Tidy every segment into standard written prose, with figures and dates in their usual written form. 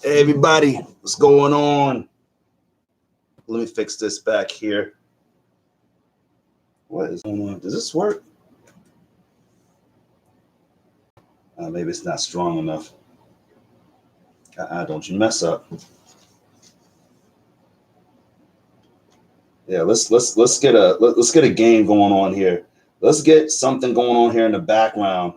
Hey everybody, what's going on? Let me fix this back here. What is going on? Does this work? Maybe it's not strong enough. Don't you mess up. Yeah, let's get a game going on here. Let's get something going on here in the background.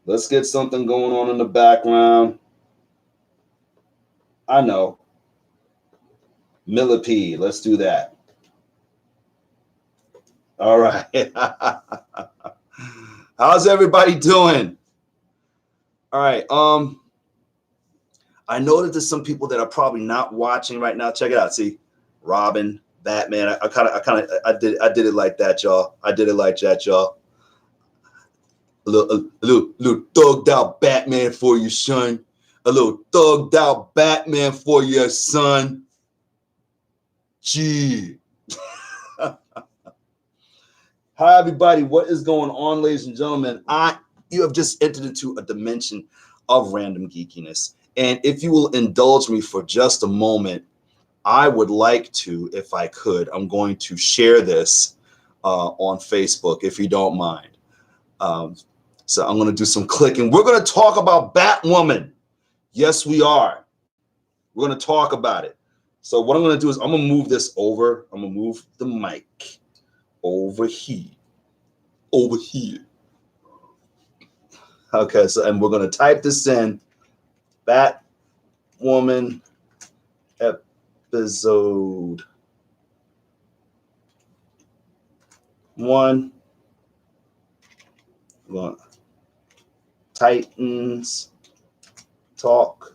Let's get something going on in the background. I know. Millipede, let's do that. All right. How's everybody doing? All right. I know that there's some people that are probably not watching right now. Check it out. See, Robin, Batman. I did it like that, y'all. I did it like that, y'all. A little thugged out Batman for you, son. A little thugged out Batman for your son. Gee. Hi, everybody. What is going on, ladies and gentlemen? You have just entered into a dimension of random geekiness. And if you will indulge me for just a moment, I would like to, if I could, I'm going to share this on Facebook, if you don't mind. So I'm going to do some clicking. We're going to talk about Batwoman. Yes, we are. We're going to talk about it. So what I'm going to do is I'm going to move this over. I'm going to move the mic over here. Over here. Okay, so and we're going to type this in. Batwoman episode 1. Titans talk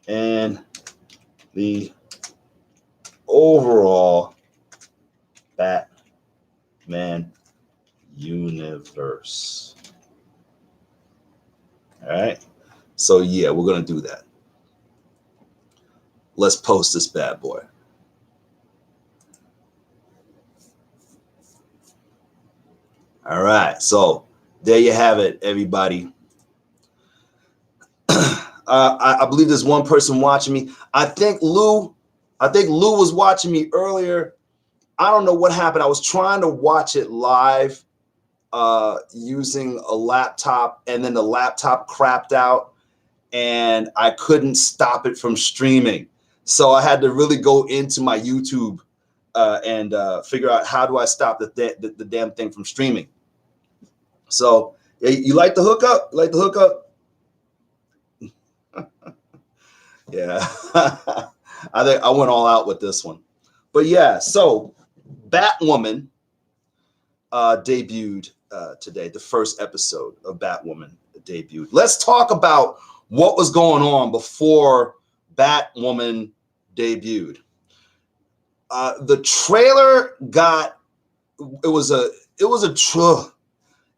and the overall Batman universe. All right. So yeah, we're going to do that. Let's post this bad boy. All right. So there you have it, everybody. I believe there's one person watching me. I think Lou was watching me earlier. I don't know what happened. I was trying to watch it live using a laptop, and then the laptop crapped out and I couldn't stop it from streaming. So I had to really go into my YouTube and figure out how do I stop the damn thing from streaming. So you like the hookup? You like the hookup? Yeah. I think I went all out with this one. But yeah, so Batwoman debuted today. The first episode of Batwoman debuted. Let's talk about what was going on before Batwoman debuted. The trailer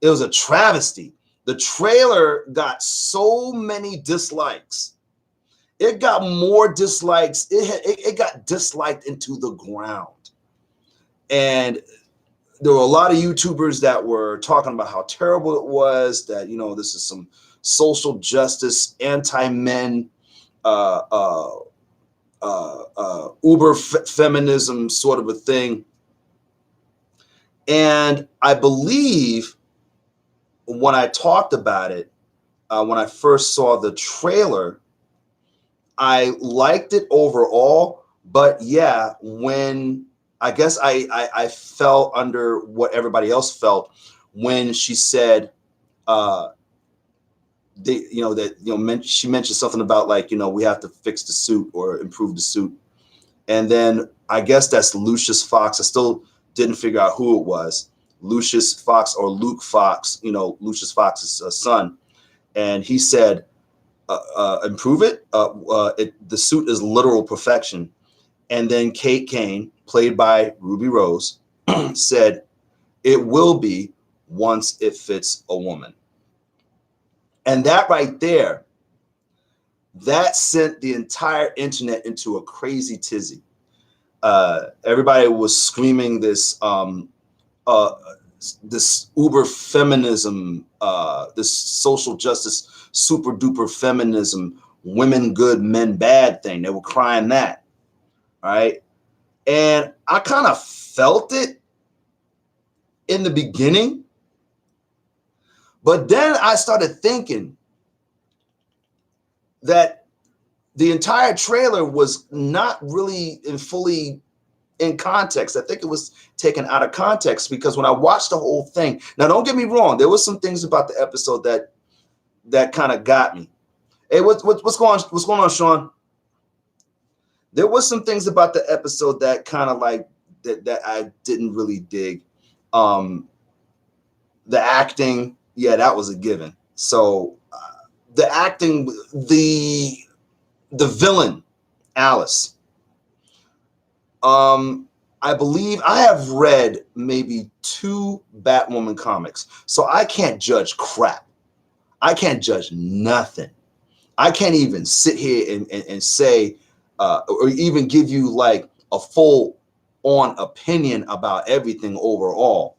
it was a travesty. The trailer got so many dislikes. It got more dislikes. It got disliked into the ground. And there were a lot of YouTubers that were talking about how terrible it was, that, this is some social justice, anti-men, uber feminism sort of a thing. And I believe when I talked about it, when I first saw the trailer, I liked it overall. But yeah, when I guess I fell under what everybody else felt when she said, she mentioned something about we have to fix the suit or improve the suit. And then I guess that's Lucius Fox. I still didn't figure out who it was. Lucius Fox or Luke Fox, Lucius Fox's son. And he said, improve it. The suit is literal perfection. And then Kate Kane, played by Ruby Rose, said, it will be once it fits a woman. And that right there, that sent the entire internet into a crazy tizzy. Everybody was screaming uh, this uber feminism, this social justice, super duper feminism, women good, men bad thing. They were crying that, right? And I kind of felt it in the beginning, but then I started thinking that the entire trailer was not really fully in context. I think it was taken out of context, because when I watched the whole thing, now don't get me wrong, there was some things about the episode that kind of got me. Hey, what's going on, Sean? There was some things about the episode that kind of like that I didn't really dig. The acting, yeah, that was a given. So the acting, the villain, Alice. I believe I have read maybe 2 Batwoman comics, so I can't judge crap. I can't judge nothing. I can't even sit here and say, or even give you like a full on opinion about everything overall.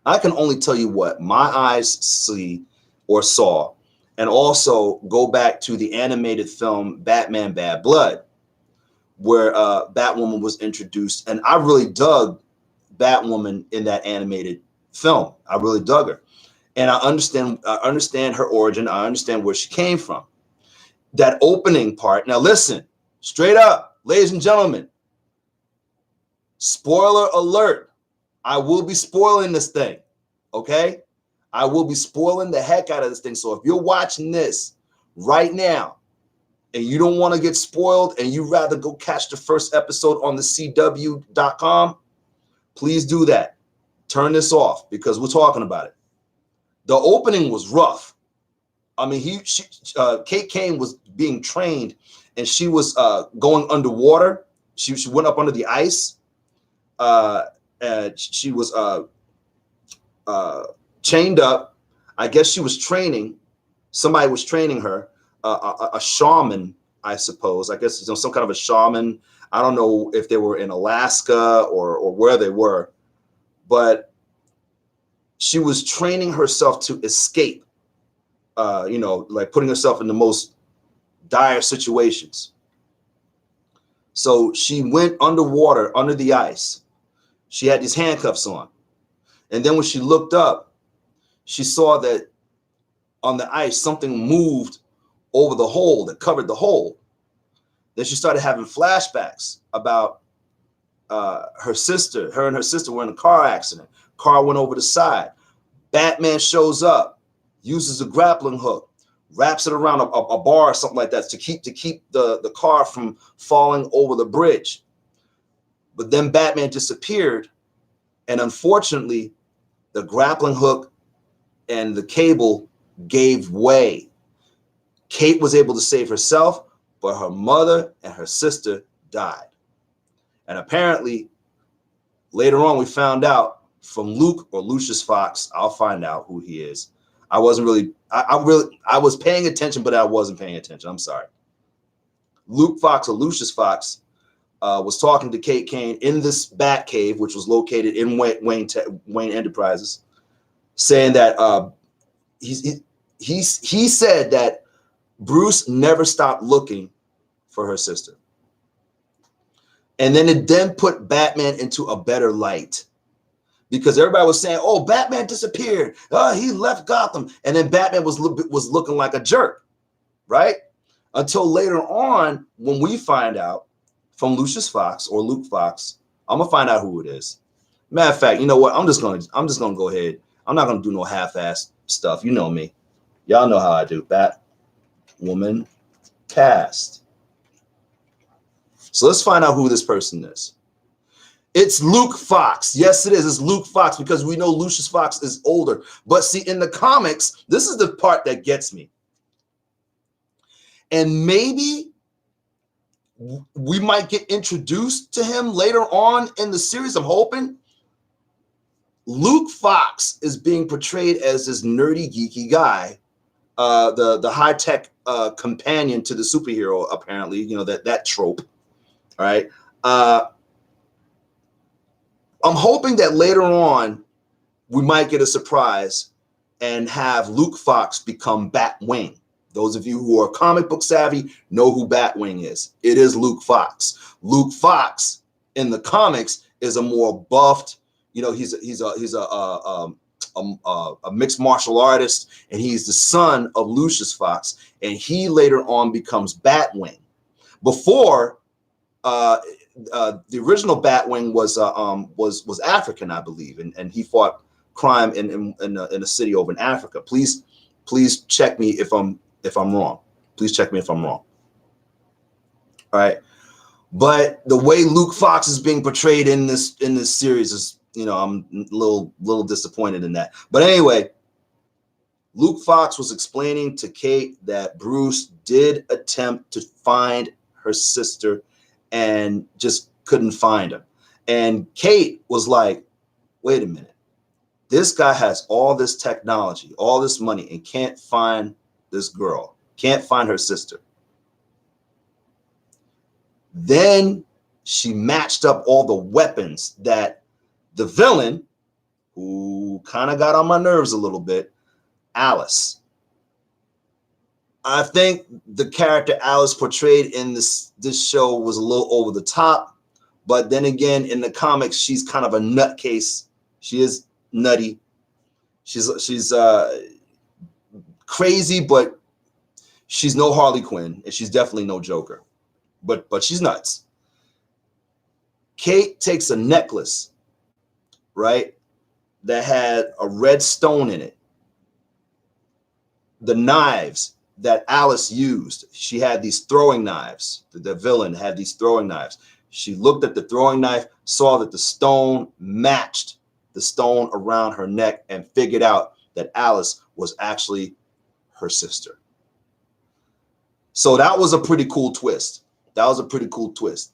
I can only tell you what my eyes see or saw, and also go back to the animated film Batman Bad Blood, where Batwoman was introduced. And I really dug Batwoman in that animated film. I really dug her. And I understand her origin. I understand where she came from. That opening part. Now listen, straight up, ladies and gentlemen, spoiler alert. I will be spoiling this thing, okay? I will be spoiling the heck out of this thing. So if you're watching this right now and you don't want to get spoiled and you rather go catch the first episode on the CW.com, please do that. Turn this off, because we're talking about it. The opening was rough. I mean, Kate Kane was being trained, and she was going underwater. She went up under the ice. She was chained up. I guess she was training. Somebody was training her. A shaman, I suppose. I guess some kind of a shaman. I don't know if they were in Alaska or where they were, but she was training herself to escape. Like putting herself in the most dire situations. So she went underwater, under the ice. She had these handcuffs on. And then when she looked up, she saw that on the ice, something moved over the hole that covered the hole. Then she started having flashbacks about her sister. Her and her sister were in a car accident. Car went over the side. Batman shows up, uses a grappling hook, wraps it around a bar or something like that to keep the car from falling over the bridge. But then Batman disappeared, and unfortunately, the grappling hook and the cable gave way. Kate was able to save herself, but her mother and her sister died. And apparently, later on, we found out from Luke or Lucius Fox. I'll find out who he is. I wasn't really, I was paying attention, but I wasn't paying attention. I'm sorry. Luke Fox or Lucius Fox was talking to Kate Kane in this Bat Cave, which was located in Wayne Enterprises, saying that he said that Bruce never stopped looking for her sister. And then it then put Batman into a better light, because everybody was saying, "Oh, Batman disappeared. Oh, he left Gotham," and then Batman was looking like a jerk, right? Until later on, when we find out from Lucius Fox or Luke Fox, I'm gonna find out who it is. Matter of fact, you know what? I'm just gonna go ahead. I'm not gonna do no half-ass stuff. You know me. Y'all know how I do. Batwoman cast. So let's find out who this person is. It's Luke Fox. Yes, it is. It's Luke Fox, because we know Lucius Fox is older. But see, in the comics, this is the part that gets me. And maybe we might get introduced to him later on in the series. I'm hoping. Luke Fox is being portrayed as this nerdy, geeky guy, the high-tech companion to the superhero, apparently, that trope. All right. Uh, I'm hoping that later on we might get a surprise and have Luke Fox become Batwing. Those of you who are comic book savvy know who Batwing is. It is Luke Fox. Luke Fox in the comics is a more buffed, you know, he's a mixed martial artist, and he's the son of Lucius Fox, and he later on becomes Batwing. Before, the original Batwing was African, I believe, and he fought crime in a city over in Africa. Please check me if I'm wrong. Please check me if I'm wrong. All right. But the way Luke Fox is being portrayed in this series is, you know, I'm a little disappointed in that. But anyway, Luke Fox was explaining to Kate that Bruce did attempt to find her sister and just couldn't find her. And Kate was like, wait a minute. This guy has all this technology, all this money, and can't find this girl, can't find her sister. Then she matched up all the weapons that the villain, who kind of got on my nerves a little bit, Alice. I think the character Alice portrayed in this show was a little over the top, but then again, in the comics, she's kind of a nutcase. She is nutty. She's crazy, but she's no Harley Quinn, and she's definitely no Joker. But she's nuts. Kate takes a necklace, right, that had a red stone in it. The knives that Alice used, she had these throwing knives. The villain had these throwing knives. She looked at the throwing knife, saw that the stone matched the stone around her neck, and figured out that Alice was actually her sister. So that was a pretty cool twist. That was a pretty cool twist.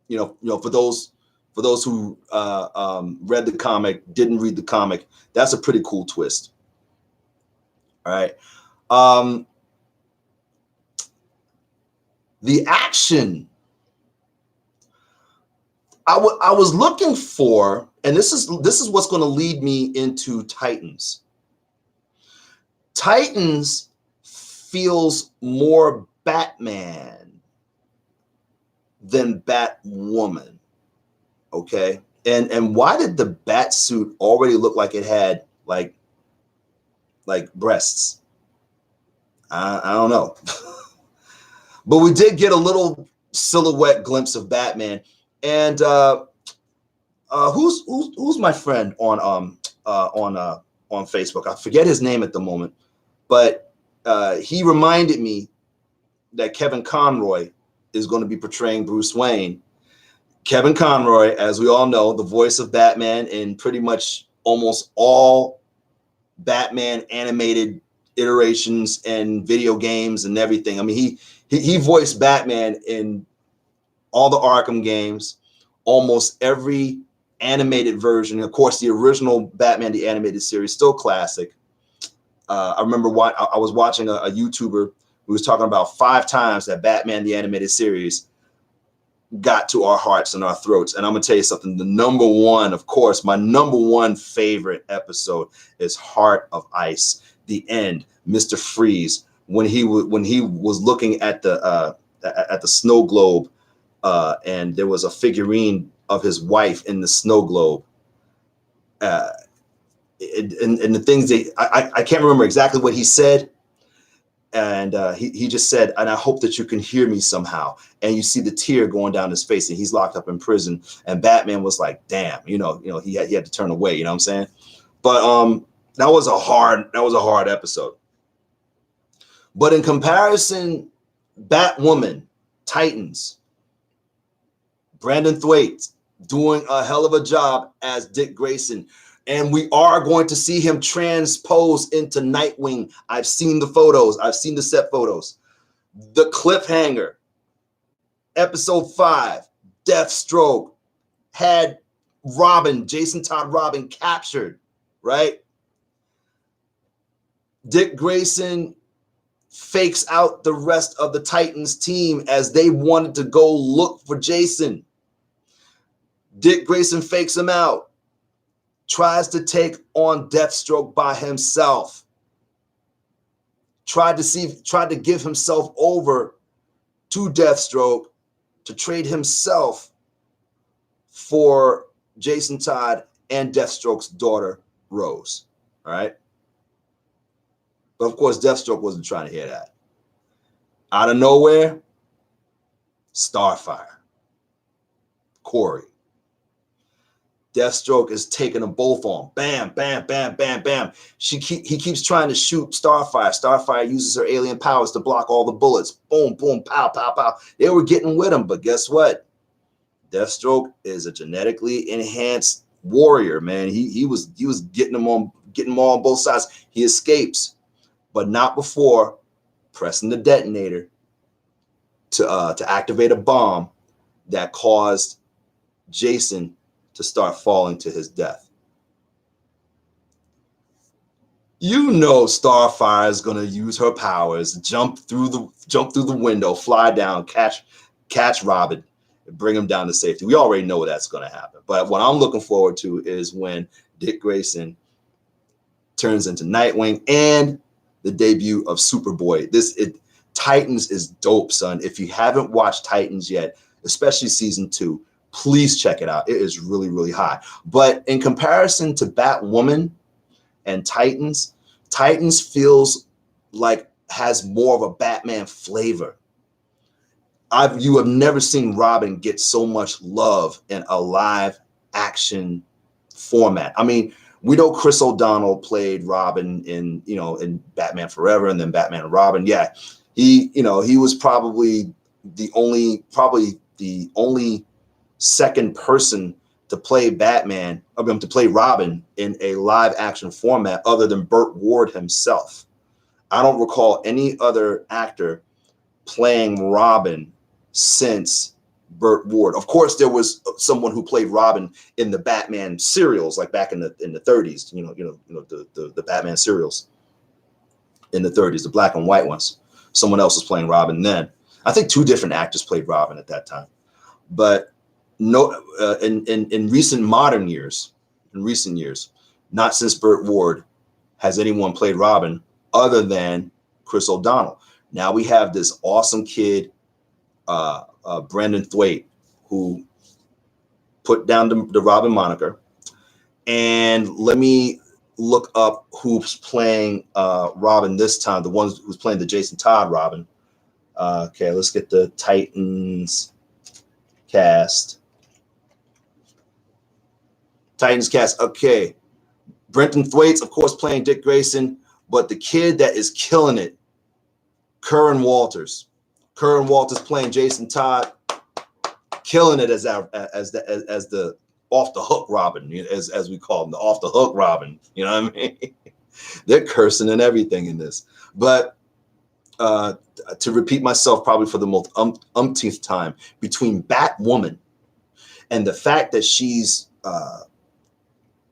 You know, for those who read the comic, didn't read the comic, that's a pretty cool twist. All right. The action, I was looking for, and this is what's going to lead me into Titans. Titans feels more Batman than Batwoman. Okay. And why did the bat suit already look like it had like breasts? I don't know. But we did get a little silhouette glimpse of Batman. And who's my friend on Facebook? I forget his name at the moment, but he reminded me that Kevin Conroy is going to be portraying Bruce Wayne. Kevin Conroy, as we all know, the voice of Batman in pretty much almost all Batman animated iterations and video games and everything. I mean, he voiced Batman in all the Arkham games, almost every animated version. Of course, the original Batman, the animated series, still classic. I remember I was watching a YouTuber who was talking about 5 times that Batman, the animated series, got to our hearts and our throats. And I'm gonna tell you something. The number one, of course, my number one favorite episode is Heart of Ice. The end, Mr. Freeze, when he was looking at the snow globe, and there was a figurine of his wife in the snow globe. And the things that I can't remember exactly what he said. And he just said, and I hope that you can hear me somehow. And you see the tear going down his face, and he's locked up in prison. And Batman was like, damn, you know, he had to turn away, you know what I'm saying? But that was a hard episode. But in comparison, Batwoman, Titans, Brandon Thwaites doing a hell of a job as Dick Grayson. And we are going to see him transpose into Nightwing. I've seen the photos. I've seen the set photos. The cliffhanger, episode 5, Deathstroke, had Jason Todd Robin captured, right? Dick Grayson fakes out the rest of the Titans team as they wanted to go look for Jason. Dick Grayson fakes him out, tries to take on Deathstroke by himself, tried to give himself over to Deathstroke to trade himself for Jason Todd and Deathstroke's daughter, Rose. All right. But of course, Deathstroke wasn't trying to hear that. Out of nowhere, Starfire, Corey. Deathstroke is taking them both on. Bam, bam, bam, bam, bam. He keeps trying to shoot Starfire. Starfire uses her alien powers to block all the bullets. Boom, boom, pow, pow, pow. They were getting with him, but guess what? Deathstroke is a genetically enhanced warrior, man. He was getting them on both sides. He escapes, but not before pressing the detonator to activate a bomb that caused Jason to start falling to his death. You know Starfire is gonna use her powers, jump through the window, fly down, catch Robin, and bring him down to safety. We already know that's gonna happen. But what I'm looking forward to is when Dick Grayson turns into Nightwing and the debut of Superboy. Titans is dope, son. If you haven't watched Titans yet, especially season 2, please check it out. It is really, really hot. But in comparison to Batwoman and Titans, Titans feels like has more of a Batman flavor. You have never seen Robin get so much love in a live action format. I mean, we know Chris O'Donnell played Robin in Batman Forever and then Batman and Robin. Yeah, he was probably the only second person to play to play Robin in a live action format other than Burt Ward himself. I don't recall any other actor playing Robin since Burt Ward. Of course, there was someone who played Robin in the Batman serials, like back in the 30s. The Batman serials in the 30s, the black and white ones. Someone else was playing Robin then. I think 2 different actors played Robin at that time. But no, in recent years, not since Burt Ward has anyone played Robin other than Chris O'Donnell. Now we have this awesome kid, Brendan Thwaites, who put down the Robin moniker. And let me look up who's playing Robin this time, the one who's playing the Jason Todd Robin. Okay, let's get the Titans cast. Okay. Brendan Thwaites, of course, playing Dick Grayson, but the kid that is killing it, Curran Walters. Curran Walters playing Jason Todd, killing it as the off the hook Robin, as we call him, the off the hook Robin. You know what I mean? They're cursing and everything in this. But to repeat myself probably for the most umpteenth time, between Batwoman and the fact that she's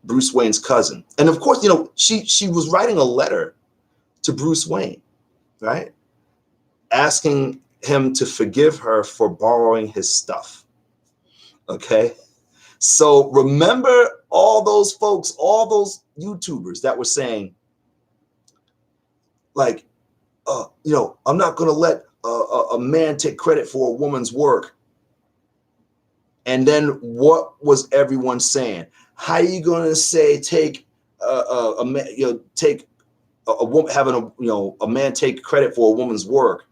Bruce Wayne's cousin. And of course, she was writing a letter to Bruce Wayne, right? Asking him to forgive her for borrowing his stuff. Okay. So remember all those folks, all those YouTubers that were saying, like, I'm not going to let a man take credit for a woman's work. And then what was everyone saying? How are you going to say take a man, take a woman, having a man take credit for a woman's work?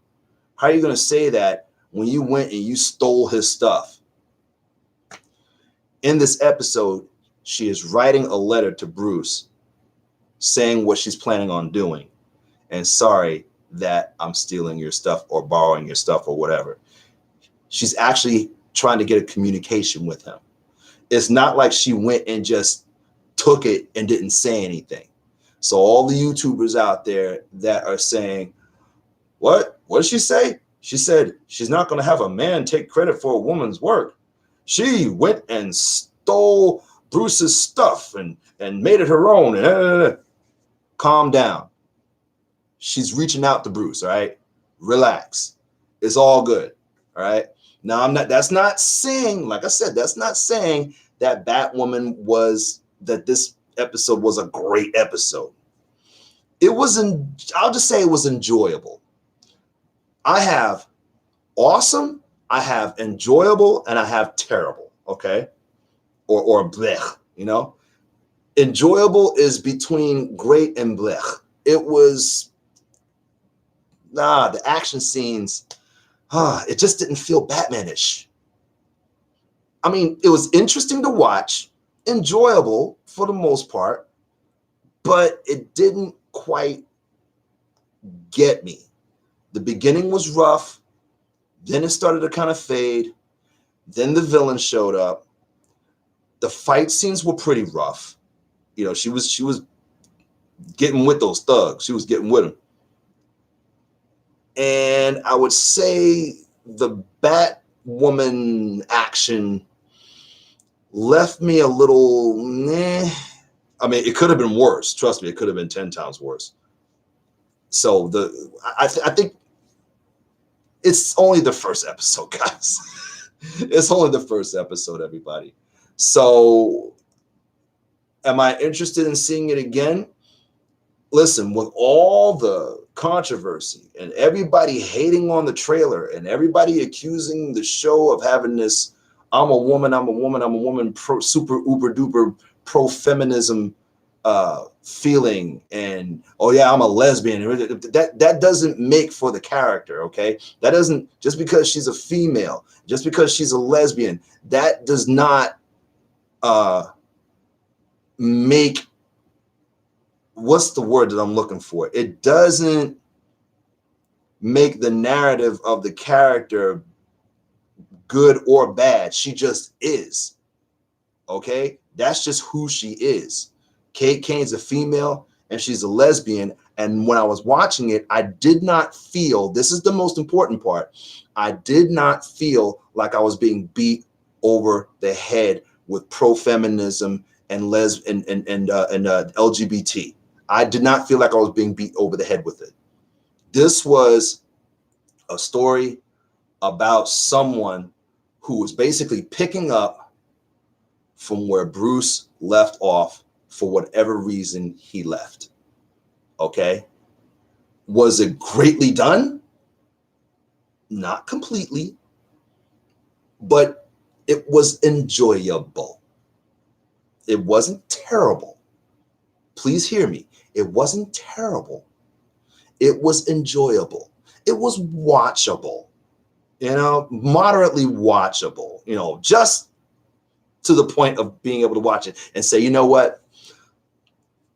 How are you going to say that when you went and you stole his stuff? In this episode, she is writing a letter to Bruce saying what she's planning on doing. And sorry that I'm stealing your stuff or borrowing your stuff or whatever. She's actually trying to get a communication with him. It's not like she went and just took it and didn't say anything. So all the YouTubers out there that are saying, what did she say? She said she's not going to have a man take credit for a woman's work. She went and stole Bruce's stuff and made it her own. Calm down. She's reaching out to Bruce, all right? Relax. It's all good, all right? Now, that's not saying, like I said, that's not saying that this episode was a great episode. I'll just say it was enjoyable. I have awesome, I have enjoyable, and I have terrible, okay? Or blech, you know? Enjoyable is between great and blech. It was, the action scenes, it just didn't feel Batman-ish. I mean, it was interesting to watch, enjoyable for the most part, but it didn't quite get me. The beginning was rough, then it started to kind of fade, then the villain showed up. The fight scenes were pretty rough. You know, she was getting with those thugs. She was getting with them. And I would say the Batwoman action left me a little, I mean, it could have been worse. Trust me, it could have been 10 times worse. So I think it's only the first episode, guys. It's only the first episode, everybody. So am I interested in seeing it again? Listen, with all the controversy and everybody hating on the trailer and everybody accusing the show of having this I'm a woman, super uber duper pro-feminism feeling, and oh yeah, I'm a lesbian. That doesn't make for the character, okay? That doesn't, just because she's a female, just because she's a lesbian, that does not make, what's the word that I'm looking for? It doesn't make the narrative of the character good or bad. She just is. Okay? That's just who she is. Kate Kane's a female and she's a lesbian. And when I was watching it, I did not feel, this is the most important part, I did not feel like I was being beat over the head with pro-feminism and LGBT. I did not feel like I was being beat over the head with it. This was a story about someone who was basically picking up from where Bruce left off for whatever reason he left. Okay? Was it greatly done? Not completely, but it was enjoyable. It wasn't terrible. Please hear me. It wasn't terrible. It was enjoyable. It was watchable, you know, moderately watchable, you know, just to the point of being able to watch it and say, you know what?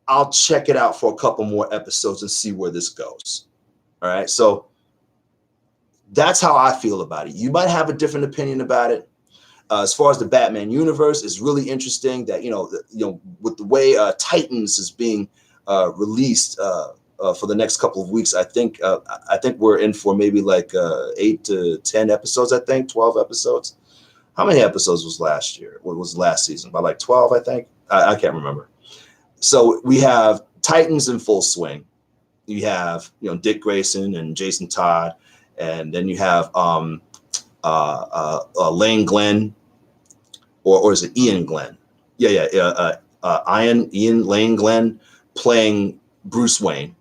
I'll check it out for a couple more episodes and see where this goes. All right. So that's how I feel about it. You might have a different opinion about it. As far as the Batman universe, it's really interesting that, with the way Titans is being released for the next couple of weeks, I think we're in for maybe like 8 to 10 episodes, I think, 12 episodes. How many episodes was last year? What was last season? By like 12, I think. I can't remember. So we have Titans in full swing. You have, Dick Grayson and Jason Todd, and then you have Lane Glenn, or is it Ian Glenn? Ian Lane Glenn playing Bruce Wayne.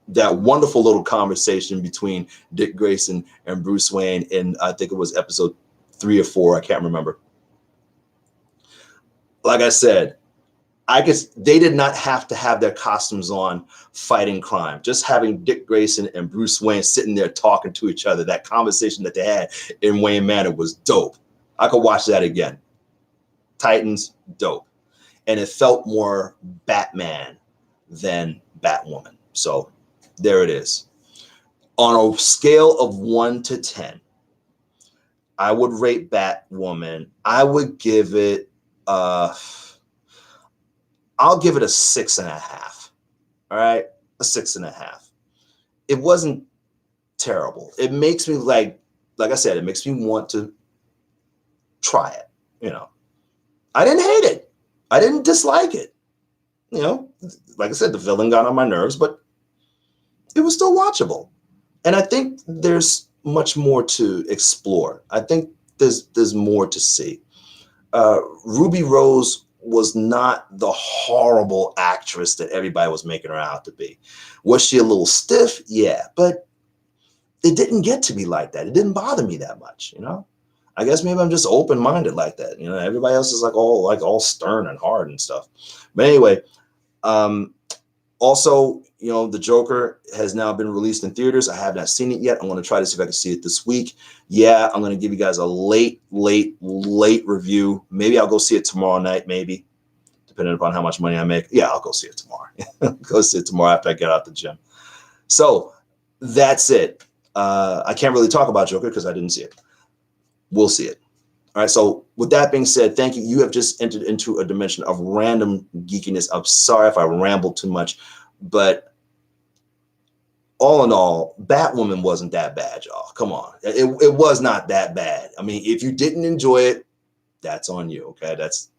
That wonderful little conversation between Dick Grayson and Bruce Wayne in, I think it was episode 3 or 4, I can't remember. Like I said, I guess they did not have to have their costumes on fighting crime. Just having Dick Grayson and Bruce Wayne sitting there talking to each other, that conversation that they had in Wayne Manor was dope. I could watch that again. Titans, dope. And it felt more Batman than Batwoman. So there it is. On a scale of 1 to 10, I would rate Batwoman. I would give it I'll give it a 6.5. All right, a 6.5. It wasn't terrible. It makes me like I said, it makes me want to try it. I didn't hate it. I didn't dislike it. Like I said, the villain got on my nerves, but it was still watchable. And I think there's much more to explore. I think there's more to see. Ruby Rose was not the horrible actress that everybody was making her out to be. Was she a little stiff? Yeah, but it didn't get to be like that. It didn't bother me that much, you know? I guess maybe I'm just open-minded like that. You know, everybody else is like all stern and hard and stuff. But anyway, also, you know, The Joker has now been released in theaters. I have not seen it yet. I'm going to try to see if I can see it this week. Yeah, I'm going to give you guys a late review. Maybe I'll go see it tomorrow night, maybe, depending upon how much money I make. Yeah, I'll go see it tomorrow. Go see it tomorrow after I get out the gym. So that's it. I can't really talk about Joker because I didn't see it. We'll see it. All right. So with that being said, thank you. You have just entered into a dimension of random geekiness. I'm sorry if I rambled too much, but all in all, Batwoman wasn't that bad, y'all. Come on. It was not that bad. I mean, if you didn't enjoy it, that's on you. Okay. That's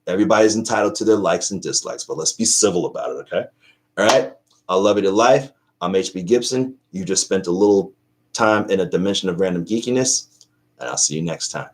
everybody's entitled to their likes and dislikes, but let's be civil about it. Okay. All right. I love it in life. I'm HB Gibson. You just spent a little time in a dimension of random geekiness, and I'll see you next time.